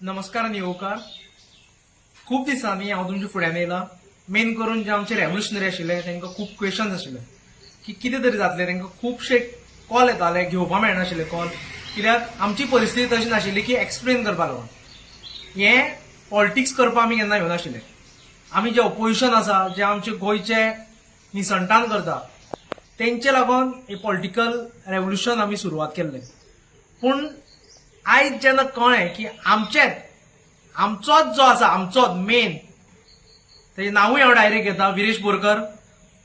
नमस्कार नियोकार. खूप दिसांनी हांव तुमच्या फुड्यान येयला. मेन करून जे आमचे रेव्होल्युशनरी आशिल्ले तांकां खूप क्वेश्चन्स आशिल्ले की कितें तरी जातलें. तांकां खुबशे कॉल येताले, घेवपा मेळनाशिल्ले कॉल, कित्याक आमची परिस्थिती तशी नाशिल्ली की एक्सप्लेन करपा लागून. हें पॉलिटिक्स करपा आमी केन्ना येवनाशिल्ले. आमी जे ऑपोजिशन आसा, जे आमचे गोंयचे निसंतान करता, तेंचे लागून हे पॉलिटिकल रेव्होल्युशन आमी सुरवात केल्लें. पूण आयज जेन्ना कळ्ळें की आमचोच जो आसा, आमचोच मेन, तेजें नांवूय हांव डायरेक्ट घेता, विरेश बोरकर,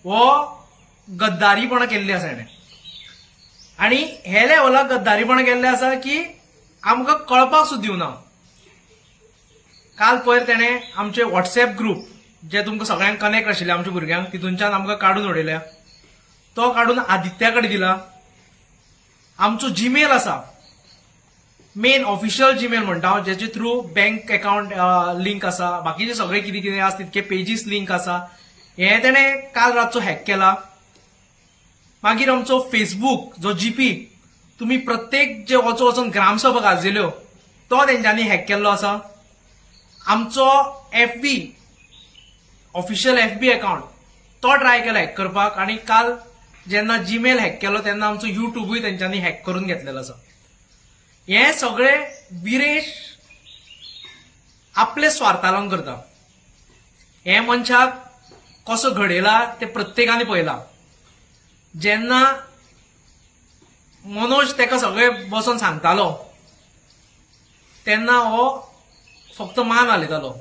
हो गद्दारीपणां केल्ली आसा हेणें. आनी हे लेवलाक गद्दारीपणां केल्ले आसा की आमकां कळपाक सुद्दां दिवना. काल पयर तेणें आमचे व्हॉट्सएप ग्रुप, जे तुमकां सगळ्यांक कनेक्ट आशिल्ले आमच्या भुरग्यांक, तितूंच्यान आमकां काडून उडयल्या. तो काडून आदित्या कडेन दिला. आमचो जीमेल आसा, मेन ऑफिशियल जीमेल म्हणटा हांव, जेचे थ्रू बँक अकाउंट लिंक आसा, बाकीचे सगळे कितें कितें आसा तितके पेजीस लिंक आसा, हे तेणें काल रातचो हॅक केला. मागीर आमचो फेसबूक, जो जीपी, तुमी प्रत्येक जे वचून ग्रामसभा गाजयल्यो, तो तेंच्यांनी हॅक केल्लो आसा. आमचो एफबी, ऑफिशियल एफबी अकाउंट, तो ट्राय केला हॅक करपाक. आनी काल जेन्ना जीमेल हॅक केलो तेन्ना आमचो युट्यूबूय तेंच्यांनी हॅक करून घेतलेलो आसा. हे सगळे विरेश आपले स्वार्था लागून करता. हे मनशाक कसो घडयला ते प्रत्येकाने पळयला. जेन्ना मनोज तेका सगळे बसून सांगतालो तेन्ना हो फक्त मान हालयतालो.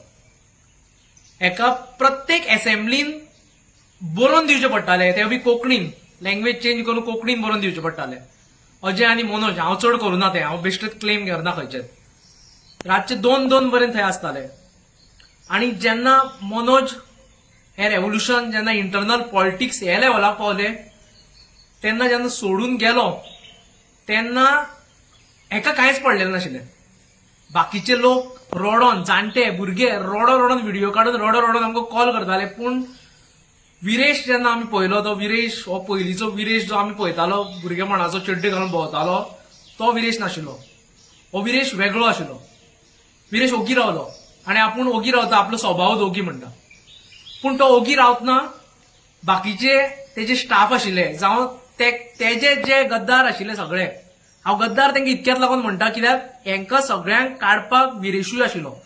हेका प्रत्येक असेंब्लीन बरोवन दिवचे पडटाले, ते बी कोंकणीन, लँग्वेज चेंज करून कोंकणीन बरोवन दिवचे पडटाले. अजय आनी मनोज, हांव चड करूना तें, हांव बेश्टेच क्लेम करना खंयचेच. रातचे 2-2 पर्यंत थंय आसताले. आनी जेन्ना मनोज हे रेव्होल्युशन, जेन्ना इंटरनल पॉलिटिक्स हे लेवलाक पावले, तेन्ना जेन्ना सोडून गेलो तेन्ना हेका कांयच पडलेलें नाशिल्लें. बाकीचे लोक रडोन, जाणटे भुरगे रडोन व्हिडिओ काडून रडोन आमकां कॉल करताले. पूण विरेश जेन्ना आमी पळयलो, तो विरेश, हो पयलींचो विरेश जो आमी पळयतालो, भुरगेपणाचो चड्डी घालून भोंवतालो, तो विरेश नाशिल्लो. हो विरेश वेगळो आशिल्लो. विरेश ओगी रावलो आनी आपूण ओगी रावता, आपलो स्वभावच ओगी म्हणटा. पूण तो ओगी रावतना बाकीचे तेजे स्टाफ आशिल्ले, जावं तेजे जे गद्दार आशिल्ले सगळे, हांव गद्दार तांकां इतक्याच लागून म्हणटा कित्याक हेंकां सगळ्यांक काडपाक विरेशूय आशिल्लो.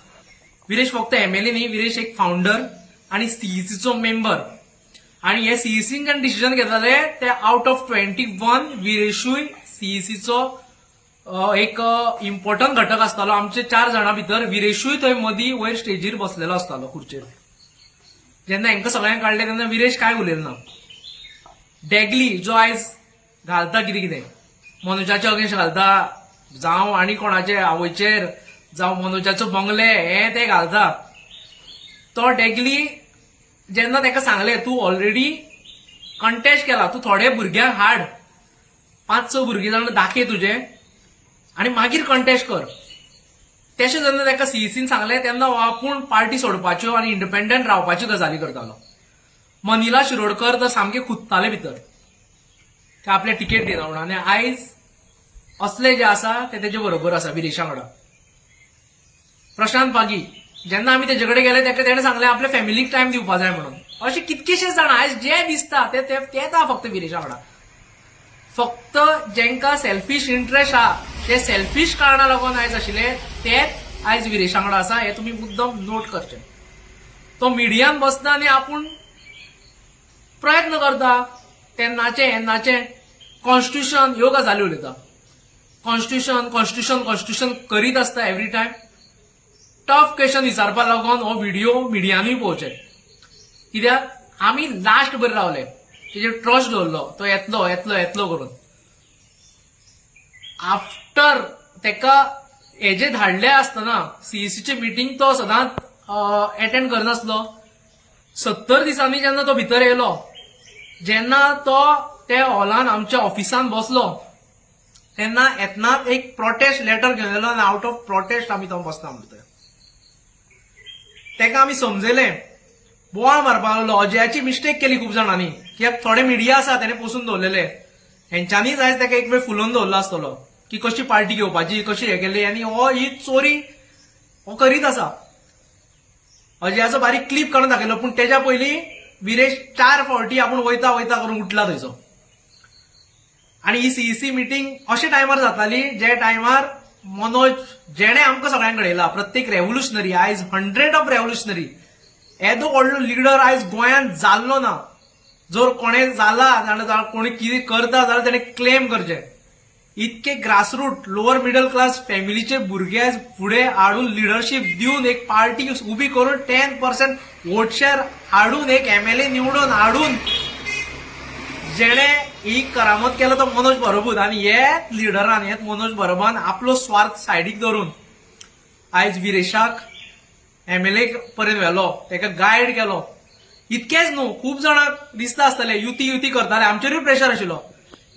विरेश फक्त एमएलए न्ही, विरेश एक फाउंडर आनी सीईसीचो मेंबर. आनी हे सीईसीन जेन्ना डिसिजन घेताले ते आउट ऑफ 21 विरेशूय सीईसीचो एक इम्पॉर्टंट घटक आसतालो. आमचे 4 जाणां भितर विरेशूय थंय मदीं वयर स्टेजीर बसलेलो आसतालो खुर्चेर. जेन्ना हेंकां सगळ्यांक काडले तेन्ना विरेश काय उलयलो ना. डेगली जो आयज घालता कितें कितें, मनोजाचे अगेन्स्ट घालता, जावं आनी कोणाचे आवयचेर, जावं मनोजाचो बंगले, हे ते घालता. तो डेगली जेन्ना ताका सांगलें तूं ऑलरेडी कंटेस्ट केला, तूं थोडे भुरग्यांक हाड, 5-6 भुरगे जाण दाखय तुजे आनी मागीर कंटेस्ट कर. तशें जेन्ना ताका सीईसीन सांगलें तेन्ना हो आपूण पार्टी सोडपाच्यो आनी इंडिपेंडंट रावपाच्यो गजाली करतालो. मनिला शिरोडकर तर सामके खुत्ताले भितर, ते आपल्या टिकेट दिना म्हणून. आनी आयज असले जे आसा ते तेजे बरोबर आसा विरेशा वांगडा. प्रशांत पागी, जेन्ना आमी तेजे कडेन गेले तेका तेणें सांगलें आपल्या फॅमिलीक टायम दिवपा जाय म्हणून. अशे कितकेशेच जाण आयज जे दिसता ते येता फक्त विरेशा वांगडा. फक्त जेंकां सेल्फीश इंट्रस्ट आहा, ते सेल्फीश कारणां लागून आयज आशिल्ले तेच आयज विरेशा वांगडा आसा. हे तुमी मुद्दम नोट करचें. तो मिडियान बसता आनी आपूण प्रयत्न करता तेन्नाचे हेन्नाचे कॉन्स्टिट्यूशन ह्यो गजाली उलयता. कॉन्स्टिट्यूशन करीत आसता एवरी टायम. टफ क्वेश्चन विचारपा लागून हो व्हिडिओ मिडियानूय पळोवचे, कित्याक आमी लास्ट बरे रावले, तेजेर ट्रस्ट दवरलो, तो येतलो करून. आफ्टर तेका हेजे धाडले आसतना सीईसीचे मिटींग तो सदांच अटेंड करनासलो. 70 दिसांनी जेन्ना तो भितर येयलो, जेन्ना तो ते हॉलान आमच्या ऑफिसान बसलो, तेन्ना येतनाच एक प्रोटेस्ट लेटर घेवन येयलो आनी आउट ऑफ प्रोटेस्ट आमी तो बसता भितर. तेका आमी समजयलें, बोवाळ मारपाक लागलो. अजयाची मिस्टेक केली खूब जाणांनी, कित्याक थोडे मिडिया आसा तेणे पोसून दवरलेले, हेंच्यांनीच आयज तेका एक वेळ फुलोवन दवरलो आसतलो की कशी पार्टी घेवपाची, कशी हे केली. आनी हो ही चोरी हो करीत आसा. अजयाचो बारीक क्लिप काढून दाखयलो, पूण तेच्या पयलीं विरेश 4 फावटी आपूण वयता वयता करून उठला थंयचो. आणि ही सीईसी मिटींग अशा टायमार जाताली जे टायमार मनोज जेणे आमकां सगळ्यांक घडयला, प्रत्येक रेव्होल्युशनरी आयज 100 ऑफ रेव्होल्युशनरी येदो व्हडलो लिडर आयज गोंयांत जाल्लो ना. जर कोणें जाला जाल्यार कोणी कितें करता जाल्यार ताणें क्लेम करचें. इतके ग्रासरूट लोअर मिडल क्लास फॅमिलीचे भुरगे आयज फुडें हाडून लिडरशीप दिवन एक पार्टी उबी करून 10% वोट शेअर हाडून एक MLA निवडून हाडून जेणे ही करामत केलो तो मनोज बरोबूत. आणि हेच लिडरान हेच मनोज बरोबान आपलो स्वार्थ सायडीक धरून आयज विरेशाक MLA पर्यंत व्हेलो, ताका गायड केलो. इतकेच न्हू, खूब जाणांक दिसता आसतलें युती करताले, आमचेरूय प्रेशर आशिल्लो.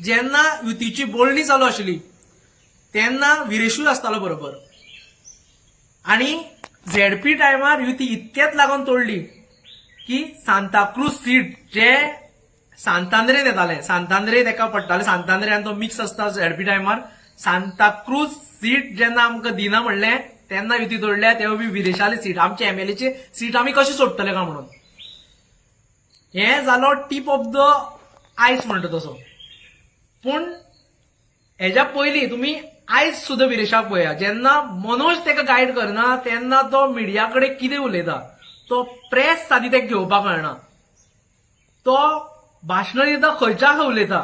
जेन्ना युतीची बोलणी चालू आशिल्ली तेन्ना विरेशूय आसतालो बरोबर. आणि ZP टायमार युती इतकेच लागून तोडली की सांताक्रूज सीट जे सांतांद्रेन येताले, सांतांद्रे ताका पडटाले, सांतांद्रे आनी तो मिक्स आसता ZP टायमार. सांताक्रूज सीट जेन्ना आमकां दिना म्हणलें तेन्ना युती तोडल्या. तेव्हा बी विरेशाली सीट, आमचे MLAची सीट आमी कशी सोडटले काय म्हणून. हे जालो टीप ऑफ द आयस म्हणटा तसो. पूण हेच्या पयलीं तुमी आयज सुद्दां विरेशाक पळया, जेन्ना मनोज ताका गायड करना तेन्ना तो मिडिया कडेन कितें उलयता, तो प्रेस सादी ताका घेवपाक कळना, तो भाशणां दिता खंयच्या खंय उलयता.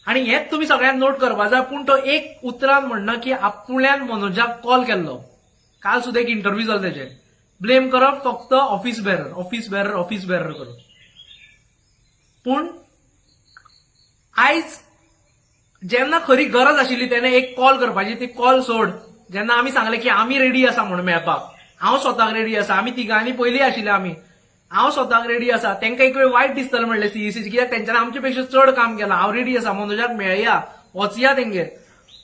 आणि हेच तुम्ही सगळ्यांक नोट करपाक जाय. पूण तो एक उतरान म्हणना की आपुल्यान मनोजाक कॉल केल्लो. काल सुद्दां एक इंटरव्यू जालो तेजे, ब्लेम करप फक्त ऑफिस बेरर करून. पूण आयज जेन्ना खरी गरज आशिल्ली तेन्ना एक कॉल करपाची, ती कॉल सोड. जेन्ना आमी सांगलें की आमी रेडी आसा म्हणून मेळपाक, हांव स्वताक रेडी आसा, आमी तिगांनी पयलीं आशिल्ले आमी, हांव स्वताक रेडी आसा. तांकां एक वेळ वायट दिसतलें म्हणलें सीईसीची, कित्याक तेंच्यांनी आमचे पेक्षा चड काम केलां. हांव रेडी आसा, मनोजाक मेळया, वचया तेंगेर.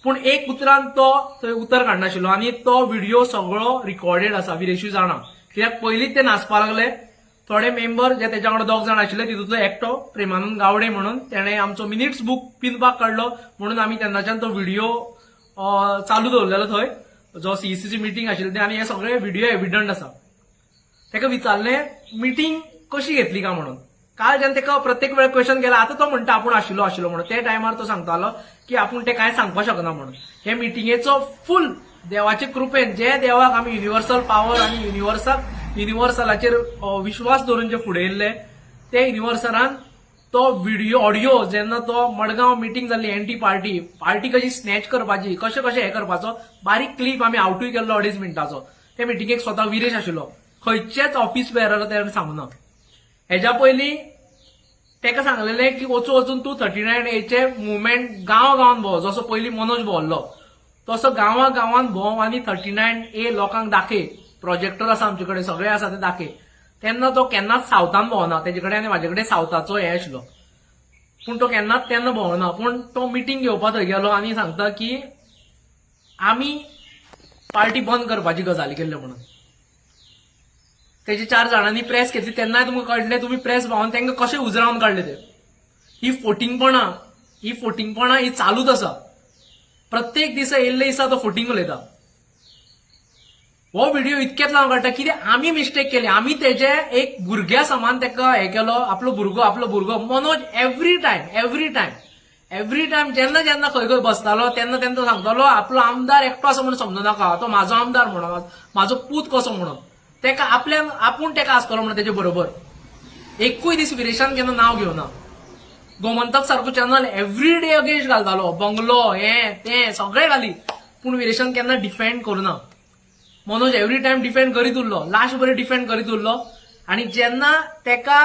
पूण एक उतरान तो थंय उतर काडनाशिल्लो. आनी तो व्हिडिओ सगळो रिकॉर्डेड आसा, विरेशू जाणा. कित्याक पयलींच ते नाचपाक लागले. थोडे मेंबर जे तेच्या वांगडा 2 जाण आशिल्ले, तितूंतलो एकटो प्रेमानंद गावडे म्हणून, तेणें आमचो मिनिट्स बूक पिनपाक काडलो. म्हणून आमी तेन्नाच्यान तो व्हिडिओ चालू दवरलेलो थंय, जो सीईसीची मिटींग आशिल्ली. आनी हे सगळे व्हिडिओ एविडंट आसा. ताका विचारलें मिटींग कशी घेतली काय म्हणून. काल जेन्ना ताका प्रत्येक वेळ क्वेश्चन केला, आतां तो म्हणटा आपूण आशिल्लो म्हणून. ते टायमार तो सांगतालो की आपूण ते कांय सांगपाक शकना म्हणून. हे मिटिंगेचो फुल देवाचे कृपेन, जे देवाक आमी युनिवर्सल पावर आनी युनिवर्सलाचेर विश्वास धरून जे फुडें येयल्ले, ते युनिवर्सलान तो व्हिडिओ ऑडिओ जेन्ना तो मडगांव मिटींग जाल्ली एंटी पार्टी कशी स्नॅच करपाची, कशें हे करपाचो बारीक क्लिप आमी आवटूय केल्लो 2.5 मिनटाचो. ते मिटिंगेक स्वता विरेश आशिल्लो, खंयचेच ऑफिस बेरर तेणें सांगूना. हेच्या पयलीं ताका सांगलेलें की वचून तूं 39A मुवमेंट गांवान भोंव, जसो पयलीं मनोज भोंवल्लो तसो गांवान भोंव आनी 39A लोकांक दाखय. प्रोजेक्टर आसा आमचे कडेन, सगळे आसा ते दाखय. तेन्ना तो केन्नाच सावथान भोंवना. तेजे कडेन आनी म्हाजे कडेन सावथाचो हे आशिल्लो, पूण तो केन्नाच तेन्ना भोंवना. पूण तो मिटींग घेवपाक थंय गेलो आनी सांगता की आमी पार्टी बंद करपाची गजाली केल्ल्यो म्हणून. तेजे 4 जाणांनी प्रेस घेतली तेन्नाय तुमकां कळटलें, तुमी प्रेस भावन तांकां कशें उजरावन काडले ते. ही फोटिंगपणां ही चालूच आसा. प्रत्येक दिसा येयल्ले दिसा तो फोटिंग उलयता. हो व्हिडिओ इतकेच लावन काडटा कितें आमी मिस्टेक केली. आमी तेजे एक भुरग्या समान ताका हे केलो, आपलो भुरगो मनोज एव्हरी टायम जेन्ना खंय बसतालो तेन्ना तो सांगतालो आपलो आमदार एकटो असो म्हणून समजू नाका, तो म्हाजो आमदार म्हणून, म्हाजो पूत कसो म्हणून. तेका आपूण तेका आसतलो म्हणून तेजे बरोबर. एकूय दीस विरेशान केन्ना नांव घेवना. गोमंतक सारको चॅनल एव्हरी डे अगेन्स्ट घालतालो, बंगलो हें तें सगळें घाली, पूण विरेशान केन्ना डिफेंड करुना. मनोज एव्हरी टायम डिफेंड करीत उरलो, लास्ट बरें डिफेंड करीत उरलो. आनी जेन्ना तेका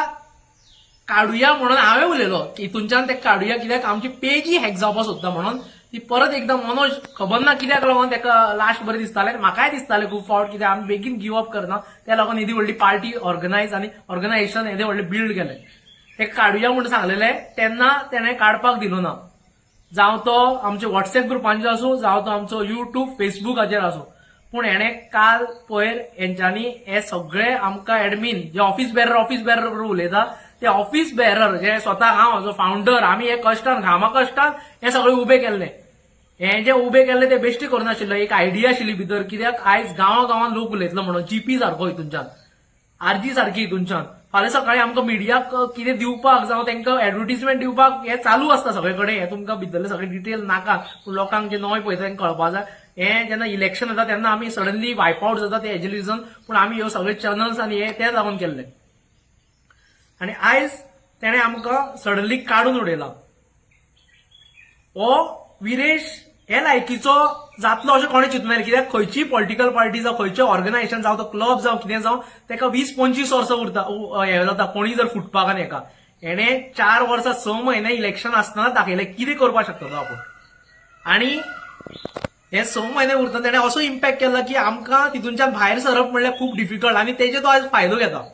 काडुया म्हणून हांवें उलयलो की हितूनच्यान तेका काडुया, कित्याक आमची पेजी हॅक जावपाक सोदता म्हणून. ती परत एकदां मनोज खबर ना कित्याक लागून तेका लास्ट बरें दिसतालें, म्हाकाय दिसतालें खूब फावट, कित्याक आमी बेगीन गिव अप करना, त्या लागून येदी व्हडली पार्टी ऑर्गनायझेशन येदें व्हडलें बिल्ड केलें. तेका काडुया म्हणून सांगलेलें तेन्ना तेणें काडपाक दिलो ना. जावं तो आमच्या व्हॉट्सएप ग्रुपांचेर आसूं, जावं तो आमचो युट्यूब फेसबुकाचेर आसूं. पूण हेणें काल पयर हेंच्यांनी हे सगळे आमकां एडमीन जे ऑफिस बेरर करून उलयता, ते ऑफिस बेरर जे स्वता हांव जो फावंडर, आमी हे कश्टान घामा कश्टान हे सगळे उबे केल्ले. हे जे उभे केल्ले ते बेश्टी करनाशिल्लो, एक आयडिया आशिल्ली भितर, कित्याक आयज गांवांत लोक उलयतलो म्हणून, जीपी सारको हितूनच्यान, आरजी सारकी हितूनच्यान. फाल्यां सकाळीं आमकां मिडियाक कितें दिवपाक जावं तांकां एडव्हर्टिजमेंट दिवपाक हे चालू आसता सगळे कडेन. हे तुमकां भितरले सगळे डिटेल नाका, पूण लोकांक जे नॉय पळयता तांकां कळपा जाय. हे जेन्ना इलेक्शन येता तेन्ना आमी सडनली वायप आउट जाता ते हेजे रिजन, पूण आमी ह्यो सगळे चॅनल्स आनी हे ते लागून केल्ले. आनी आयज तेणें आमकां सडनली काडून उडयला. हो विरेश हे लायकीचो जातलो अशें कोणें चिंतनासलें, कित्याक खंयचीय पॉलिटिकल पार्टी जावं खंयचें ऑर्गनायझेशन जावं तो क्लब जावं कितें जावं तेका 20-25 वर्सां उरता हे जाता कोणीय जर फुटपाक आनी हेका. हेणे 4 वर्सां 6 म्हयने इलेक्शन आसतना दाखयलें कितें करपाक शकता तो आपूण. आनी हे 6 म्हयने उरतना तेणें असो इम्पॅक्ट केला की आमकां तितूनच्यान भायर सरप म्हणल्यार खूब डिफिकल्ट, आनी तेजे तो आयज फायदो घेता.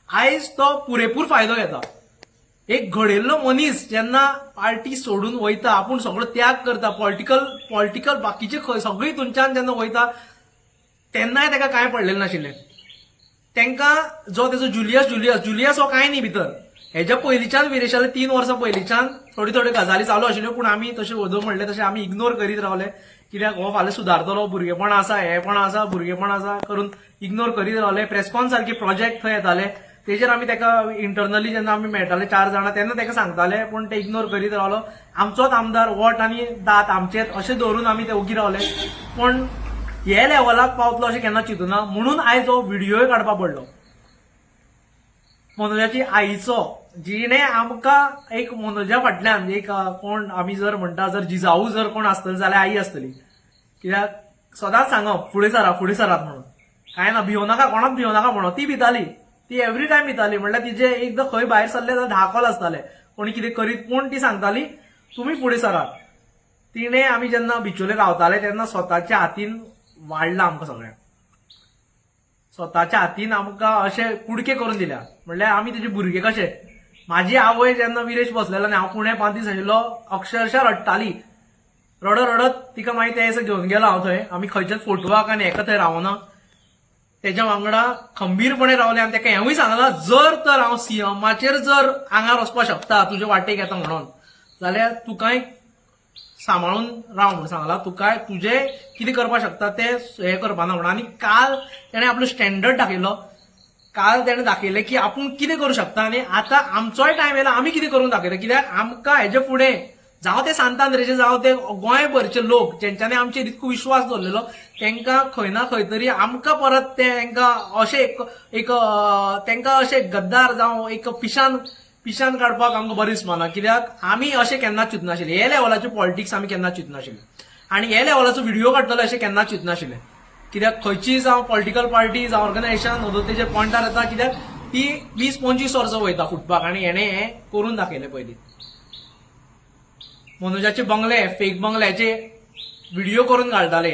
आयज तो पुरेपूर फायदो घेता. एक घडयल्लो मनीस जेन्ना पार्टी सोडून वयता, आपूण सगळो त्याग करता, पॉलिटिकल बाकीचे सगळे हितूनच्यान जेन्ना वयता तेन्नाय ताका कांय पडलेलें नाशिल्लें. तांकां जो तेजो जुलियस हो कांय न्ही भितर. हेच्या पयलींच्यान विरेशाले 3 वर्सां पयलींच्यान थोड्यो गजाली चालू आशिल्ल्यो, पूण आमी तशें वदो म्हणलें तशें आमी इग्नोर करीत रावले, कित्याक हो फाल्यां सुदारतलो, भुरगेपण आसा, हेपण आसा, भुरगेपण आसा करून इग्नोर करीत रावले. प्रेसकॉन सारखे प्रोजेक्ट थंय येताले, तेजेर आमी ताका इंटरनली जेन्ना आमी मेळटाले 4 जाणां तेन्ना ताका सांगताले, पूण ते इग्नोर करीत रावलो. आमचोच आमदार, वोट आनी दात आमचेच अशें धरून आमी ते ओगी रावले. पण हे लेवलाक पावतलो अशें केन्ना चिंतूना. म्हणून आयज हो व्हिडियोय काडपाक पडलो मनोजाची आईचो, जिणे आमकां एक मनोजा फाटल्यान एक कोण आमी जर म्हणटा, जर जिजाऊ जर कोण आसतली जाल्यार आई आसतली. कित्याक सदांच सांगप फुडें सरात म्हणून, काय ना भिवो नाका, कोणाक भिवो नाका म्हणून. ती भिताली, ती एवरी टायम भिताली. म्हणल्यार तिचे एकदां खंय भायर सरले जाल्यार 10 कॉल आसताले कोणी कितें करीत, पूण ती सांगताली तुमी फुडें सरात. तिणे आमी जेन्ना बिचोले रावताले तेन्ना स्वताच्या हातीन वाडला आमकां सगळ्यांक. स्वताच्या हातीन आमकां अशें कुडके करून दिल्या. म्हणल्यार आमी तेजे भुरगे कशे. म्हाजी आवय जेन्ना विरेश बसलेलो आनी हांव पुणे 5 दीस आशिल्लो, अक्षरशः रडटाली. रडत तिका मागीर ते दिसा घेवन गेलो हांव थंय. आमी खंयच्याच फोटवाक आनी हेका थंय रावना, तेज्या वांगडा खंबीरपणे रावले. आनी ताका हेंवूय सांगलां जर तर हांव सीएमाचेर जर आंगार वचपाक शकता तुजे वाटेक येता म्हणून, जाल्यार तुकांय सांबाळून राव म्हणून सांगलां. तुकांय तुजे कितें करपाक शकता ते हे करपाना म्हणून. आनी काल तेणें आपलो स्टँडर्ड दाखयलो. काल तेणें दाखयलें की आपूण कितें करूं शकता. आनी आतां आमचोय टायम येयला आमी कितें करून दाखयता. कित्याक आमकां हेजे फुडें जावं ते सांतांद्रेचे जावं ते गोंयभरचे लोक जेंच्यांनी आमचेर इतको विश्वास दवरलेलो, तांकां खंय ना खंय तरी आमकां परत तांकां अशें एक तांकां अशें गद्दार जावं एक पिशान काडपाक आमकां बरें दिसना. कित्याक आमी अशें केन्नाच चिंतनाशिल्ले. हे लेवलाची पॉलिटिक्स आमी केन्नाच चिंतनाशिल्ले, आनी हे लेवलाचो व्हिडिओ काडटले अशें केन्नाच चिंतनाशिल्ले. कित्याक खंयचीय जावं पॉलिटिकल पार्टी जावं ऑर्गनायझेशन अदोतेचे पॉयंटार येता, कित्याक ती 20-25 वर्सां वयता फुटपाक, आनी हेणें हें करून दाखयलें पयलीं. मनोजाचे बंगले, फेक बंगल्याचे व्हिडिओ करून घालताले,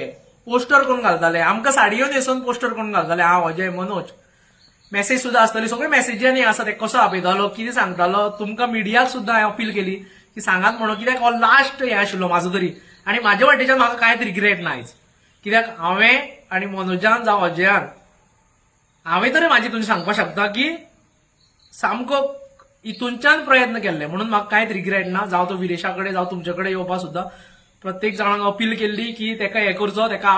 पोस्टर करून घालताले, आमकां साडयो न्हेसून पोस्टर करून घालताले. हांव अजय मनोज, मेसेज सुद्दां आसतली, सगळे मेसेजांनी आसा. ते कसो आपयतालो, कितें सांगतालो, तुमकां मिडियाक सुद्दां हांवें अपील केली की सांगात म्हणून, कित्याक हो लास्ट हें आशिल्लो म्हाजो तरी. आनी म्हाजे वाटेच्यान म्हाका कांयच रिग्रेट ना आयज, कित्याक हांवें आनी मनोजान जावं अजयान हांवें तरी म्हाजी तुमकां सांगपाक शकता की सामको हितूनच्यान प्रयत्न केल्ले, म्हणून म्हाका कांयच रिग्रेट ना. जावं तो विरेशा कडेन जावं तुमचे कडेन येवपाक सुद्दां प्रत्येक जाणांक अपील केल्ली की तेका हें करचो, तेका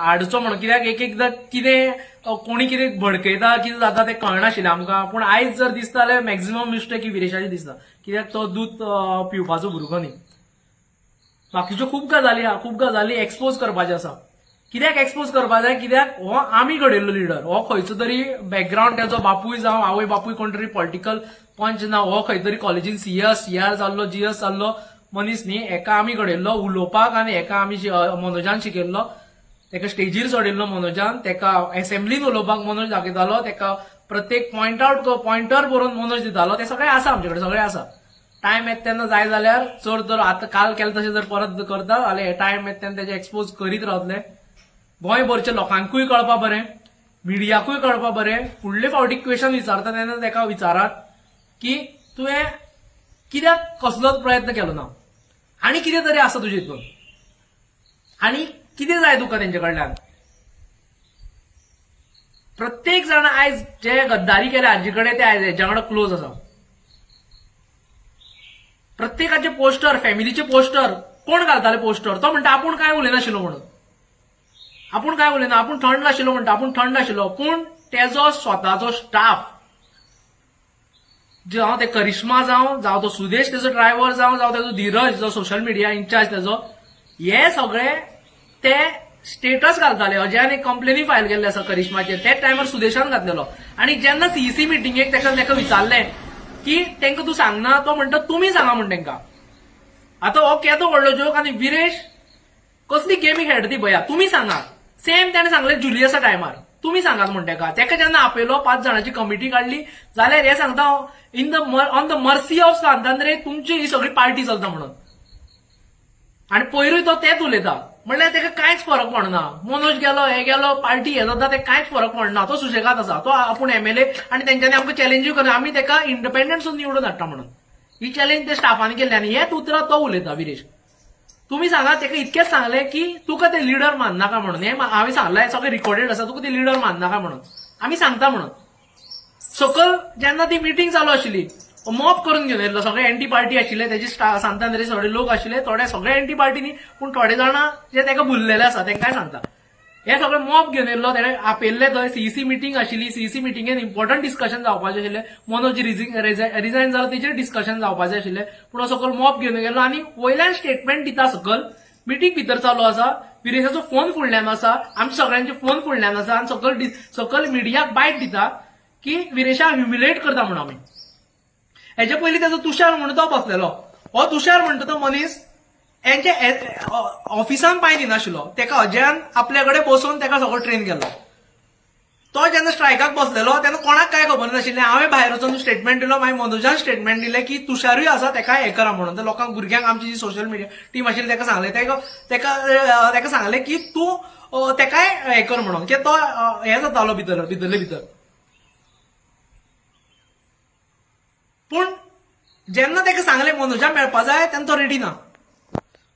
हाडचो म्हणून. कित्याक एक एकदां कितें कोणी कितें भडकयता, कितें जाता तें कळनाशिल्लें आमकां. पूण आयज जर दिसता जाल्यार मॅक्झिमम मिस्टेक ही विरेशाची दिसता, कित्याक तो दूद पिवपाचो भुरगो न्ही. बाकीच्यो खूब गजाली एक्सपोज करपाच्यो आसा. कित्याक एक्सपोज करपाक जाय, कित्याक हो आमी घडयल्लो लिडर. हो खंयचो तरी बॅकग्राऊंड तेजो बापूय जावं आवय बापूय कोण तरी पॉलिटिकल पंच ना, हो खंय तरी कॉलेजीन सीआर जाल्लो, जीएस जाल्लो मनीस न्ही. हेका आमी घडयल्लो उलोवपाक, आनी हेका आमी मनोजान शिकयल्लो. तेका स्टेजीर चडयल्लो मनोजान, तेका असेंब्लीन उलोवपाक मनोज दाखयतालो, तेका प्रत्येक पॉइंटर बरोवन मनोज दितालो. ते सगळें आसा आमचे कडेन, सगळें आसा. टायम येता तेन्ना जाय जाल्यार चड तर आतां काल केलें तशें जर परत करता जाल्यार टायम येता तेन्ना तेजे एक्सपोज करीत रावतले. गोंयभरच्या लोकांकूय कळपाक बरें, मिडियाकूय कळपाक बरें. फुडले फावटी क्वेश्चन विचारता तेन्ना तेका विचारात की तुवें कित्याक कसलोच प्रयत्न केलो ना, आनी कितें तरी आसा तुजे हितून, आनी कितें जाय तुका तेंचे कडल्यान. प्रत्येक जाण आयज जे गद्दारी केल्या हाजे कडेन ते आयज हेच्या वांगडा क्लोज आसा. प्रत्येकाचे पोस्टर, फॅमिलीचे पोस्टर कोण घालताले पोस्टर? तो म्हणटा आपूण काय उलयनाशिल्लो म्हणून. आपूण काय उलयना, आपूण थंड नाशिल्लो म्हणटा, आपूण थंड नाशिल्लो. पूण तेजो स्वताचो स्टाफ, जावं ते करिश्मा जावं तो सुदेश तेजो ड्रायव्हर जावं तेजो धीरज जो सोशल मिडिया इन्चार्ज तेजो, हे सगळे ते स्टेटस घालताले. अजयान एक कंप्लेनी फायल केल्ली आसा करिश्माचेर, त्याच टायमार सुदेशान घातलेलो. आणि जेन्ना सीईसी मिटिंगेक ताका विचारलें की तांकां तूं सांगना, तो म्हणटा तुमी सांगा म्हण तांकां. आतां हो केदो व्हडलो जोक. आनी विरेश कसली गेमी खेळटा ती भया, तुमी सांगा. सेम ताणें सांगलें जुलियसा टायमार, तुमी सांगात म्हण ताका जेन्ना आपयलो 5 जाणांची कमिटी काडली जाल्यार हे सांगता ऑन द मर्सी ऑफ सांतांद्रे तुमची ही सगळी पार्टी चलता म्हणून. आणि पयरूय तो तेच उलयता. म्हणल्यार ताका कांयच फरक पडना. मनोज गेलो, हे गेलो, पार्टी हे जाता, ते कांयच फरक पडना. तो सुशेगाद आसा. तो आपूण एमएलए आणि तेंच्यांनी आमकां चॅलेंजूय करना, आमी ताका इंडिपेंडंट निवडून हाडटा म्हणून. ही चॅलेंज ते स्टाफान केल्ली आनी हेच उतरां तो उलयता विरेश. तुम्ही सांगा ताका इतकेच सांगलें की तुका ते लिडर माननाका म्हणून. हे हांवें सांगलां, हे सगळें रिकॉर्डेड आसा, तुका ते लिडर माननाका म्हणून. आमी सांगता म्हणून. सकल जेन्ना ती मिटींग चालू आशिल्ली, मॉप करून घेवन येयल्लो. सगळे एंटी पार्टी आशिल्ले, तेजे सांतांद्रे सगळे लोक आशिल्ले, थोडे सगळे एंटी पार्टी न्ही, पूण थोडे जाणां जे ताका भुललेले आसा तांकांय सांगता. हे सगळे मॉप घेवन येयल्लो, तेणे आपयल्ले थंय सीईसी मिटींग आशिल्ली. सीईसी मिटींगेन इम्पॉर्टंट डिस्कशन जावपाचें आशिल्लें. मनोज रिजायन जालो तेचेर डिस्कशन जावपाचें आशिल्लें. पूण हो सकल मॉप घेवन गेलो आनी वयल्यान स्टेटमेंट दिता सकल. मिटींग भितर चालू आसा, विरेशाचो फोन फुडल्यान आसा, आमच्या सगळ्यांचे फोन फुडल्यान आसा. आनी सकल मिडियाक बायट दिता की विरेशाक ह्युमिलेट करता म्हणून आमी. हेचे पयलीं तेजो तुषार म्हणून तो बसलेलो. हो तुषार म्हणटा तो मनीस हेंचे ऑफिसान पांय दिनाशिल्लो. ताका अजयान आपल्या कडेन बसोवन ताका सगळो ट्रेन केलो. तो जेन्ना स्ट्रायकाक बसलेलो तेन्ना कोणाक काय खबर नाशिल्लें. हांवें भायर वचून स्टेटमेंट दिलो, मागीर मनोजान स्टेटमेंट दिलें की तुषारूय आसा, ताकाय हें करा म्हणून. लोकांक भुरग्यांक आमची जी सोशल मिडिया टीम आशिल्ली ताका सांगलें, ताका सांगलें की तूं ताकाय हें कर म्हणून, की तो हें जातालो भितरले भितर. पूण जेन्ना ताका सांगलें मनोजान मेळपा जाय तेन्ना तो रेडी ना.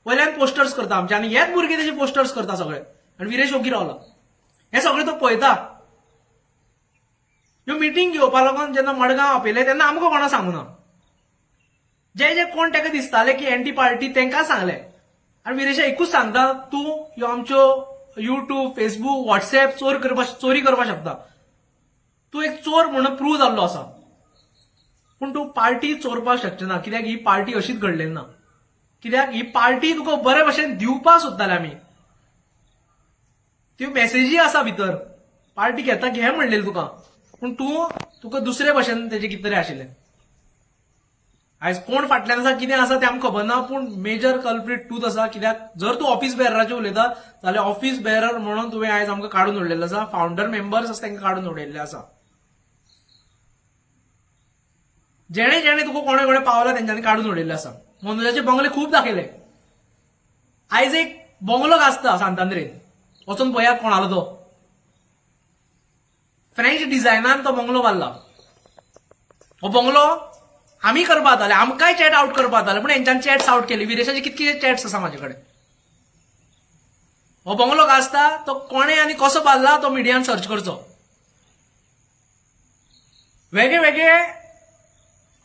वयल्यान पोस्टर्स करता आमचे, आनी हेच भुरगे तेजे पोस्टर्स करता सगळे. आनी विरेश ओगी रावला. हें सगळें तो पळयता. ह्यो मिटींग घेवपा लागून जेन्ना मडगांव आपयले तेन्ना आमकां कोणा सांगूना. जे कोण ताका दिसताले की एंटी पार्टी तांकां सांगलें. आनी विरेशा एकूच सांगता, तूं ह्यो आमच्यो युट्यूब, फेसबूक, व्हॉट्सएप चोरी करपाक शकता. तूं एक चोर म्हणून प्रूव जाल्लो आसा. पूण तूं पार्टी चोरपाक शकचो ना, कित्याक ही पार्टी अशीच घडलेली ना. कित्याक ही पार्टी तुका बरे भशेन दिवपाक सोदताले आमी. त्यो मेसेजी आसा भितर, पार्टी घेता घे म्हणलेली तुका. पूण तुका दुसरे भशेन तेजे कितें तरी आशिल्लें. आयज कोण फाटल्यान आसा, कितें आसा तें आमकां खबर ना, पूण मेजर कल्प्रीट तूच आसा. कित्याक जर तूं ऑफिस बेरराचें उलयता जाल्यार ऑफिस बेरर म्हणून तुवें आयज आमकां काडून उडयल्लें आसा. फावंडर मेंबर्स आसा तांकां काडून उडयल्लें आसा. जेणे जेणे तुका कोणे कोणे पावला तेंच्यांनी काडून उडयल्लें आसा. मनोजाचे बंगले खूब दाखयले. आयज एक बंगलो आसता सांतांद्रेन, वचून पळयात कोणालो तो. फ्रेंच डिझायनान तो बंगलो बांदला. हो बंगलो आमी करपा जाताले, आमकांय चॅट आउट करपा जाताले, पूण हेंच्यांनी चॅट्स आउट केली. विरेशाचे कितके चॅट्स आसा म्हाजे कडेन. हो बंगलो आसता तो कोणे आनी कसो बांदला तो मिडियान सर्च करचो. वेगळे वेगळे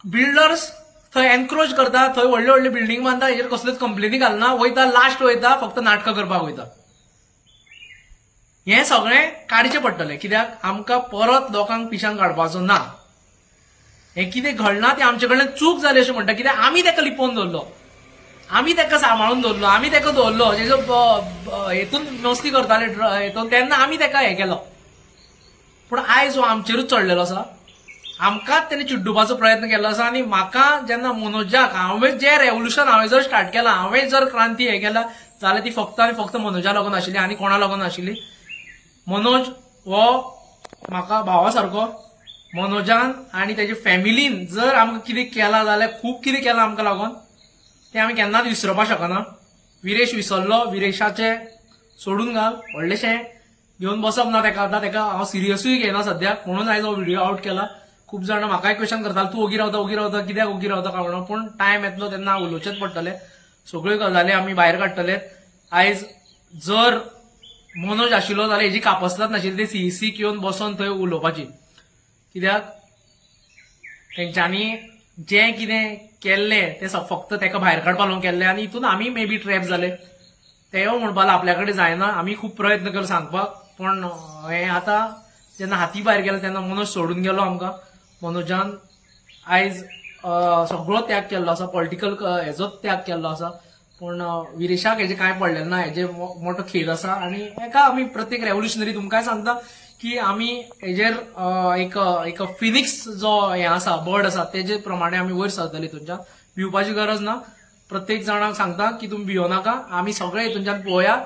बिल्डर्स थंय एनक्रोच करता, थंय व्हडले व्हडले बिल्डींग बांदता, हेजेर कसल्योच कंप्लेनी घालना, वयता लास्ट वयता फक्त नाटकां करपाक वयता. हें सगळें काडचें पडटलें, कित्याक आमकां परत लोकांक पिशान काडपाचो ना. हें कितें घडना तें आमचे कडल्यान चूक जाली अशें म्हणटा. कित्याक आमी ताका लिपोवन दवरलो, आमी ताका सांबाळून दवरलो, आमी ताका दवरलो. हेजो हेतून मस्ती करताले हेतून, तेन्ना आमी ताका हें केलो. पूण आयज हो आमचेरूच चडलेलो आसा. आमकांच तेणे चिड्डुपाचो प्रयत्न केल्लो आसा. आनी म्हाका जेन्ना मनोजाक हांवें जे रेवल्युशन हांवें जर स्टार्ट केलां, हांवें जर क्रांती हें केला जाल्यार ती फक्त आनी फक्त मनोजा लागून आशिल्ली, आनी कोणा लागून आशिल्ली. मनोज हो म्हाका भावा सारको. मनोजान आनी तेजे फॅमिलीन जर आमकां कितें केलां जाल्यार खूब कितें केलां आमकां लागून, तें आमी केन्नाच विसरपाक शकना. विरेश विसरलो, विरेशाचें सोडून घाल, व्हडलेशें घेवन बसप ना ताका. आतां ताका हांव सिरियसूय घेयना सद्याक, म्हणून आयज हो व्हिडिओ आउट केला. खूब जाण म्हाकाय क्वेश्चन करताले, तूं ओगी रावता कित्याक ओगी रावता काय म्हणून. पूण टायम येतलो तेन्ना उलोवचेच पडटलें. सगळ्यो गजाली आमी भायर काडटले. आयज जर मनोज आशिल्लो जाल्यार हेजी कापसतात नाशिल्ली, ते सीईसीक येवन बसोन थंय उलोवपाची. कित्याक तेंच्यांनी जें कितें केल्लें तें फक्त तेका भायर काडपाक लागून केल्लें आनी हितून आमी मे बी ट्रॅप जाले तें म्हणपाक लागला आपल्या कडेन जायना आमी खूब प्रयत्न केलो सांगपाक पण हें आतां जेन्ना हाती भायर गेलो तेन्ना मनोज सोडून गेलो आमकां मनोजान आयज सगळो त्याग केल्लो आसा पॉलिटिकल हेजो त्याग केल्लो आसा पण विरेशाक हेजे कांय पडलेलें ना हेजे मोठो खेद आसा आनी हेका आमी प्रत्येक रेव्होल्युशनरी तुमकांय सांगता की आमी हेजेर एक फिनिक्स जो हे आसा बर्ड आसा तेजे प्रमाणे आमी वयर सरतली हितूनच्यान भिवपाची गरज ना प्रत्येक जाणांक सांगता की तुमी भियो नाका आमी सगळे हितूनच्यान पळोवया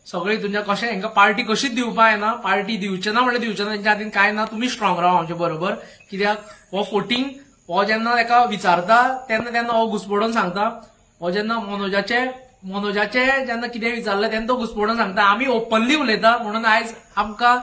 सगळे हितूनच्यान कशें हेंकां पार्टी कशीच दिवपा येना पार्टी दिवचे ना म्हणल्यार दिवचे ना तेंच्या हातीन कांय ना तुमी स्ट्रॉंग रावा आमचे बरोबर कित्याक हो फोटींग हो जेन्ना ताका विचारता तेन्ना तेन्ना हो घुसपडून सांगता हो जेन्ना मनोजाचे जेन्ना कितें विचारलें तेन्ना तो घुसपडून सांगता आमी ओपनली उलयता म्हणून आयज आमकां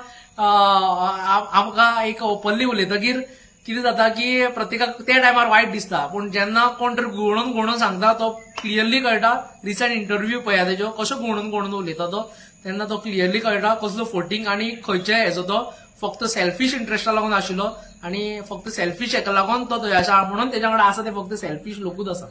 एक ओपनली उलयतकीर कितें जाता की प्रत्येकाक त्या टायमार वायट दिसता पूण जेन्ना कोण तरी घुवणून सांगता तो क्लियरली कळटा रिसंट इंटरव्यू पळया तेजो कसो घुवणून उलयता तो तेन्ना तो क्लियरली कळटा कसलो फोटींग आनी खंयच्या हेजो तो फक्त सेल्फिश इंटरेस्टा लागून आशिल्लो आनी फक्त सेल्फिश हेका लागून तो थंय आसा म्हणून तेच्या कडेन आसा ते फक्त सेल्फिश लोकूच आसा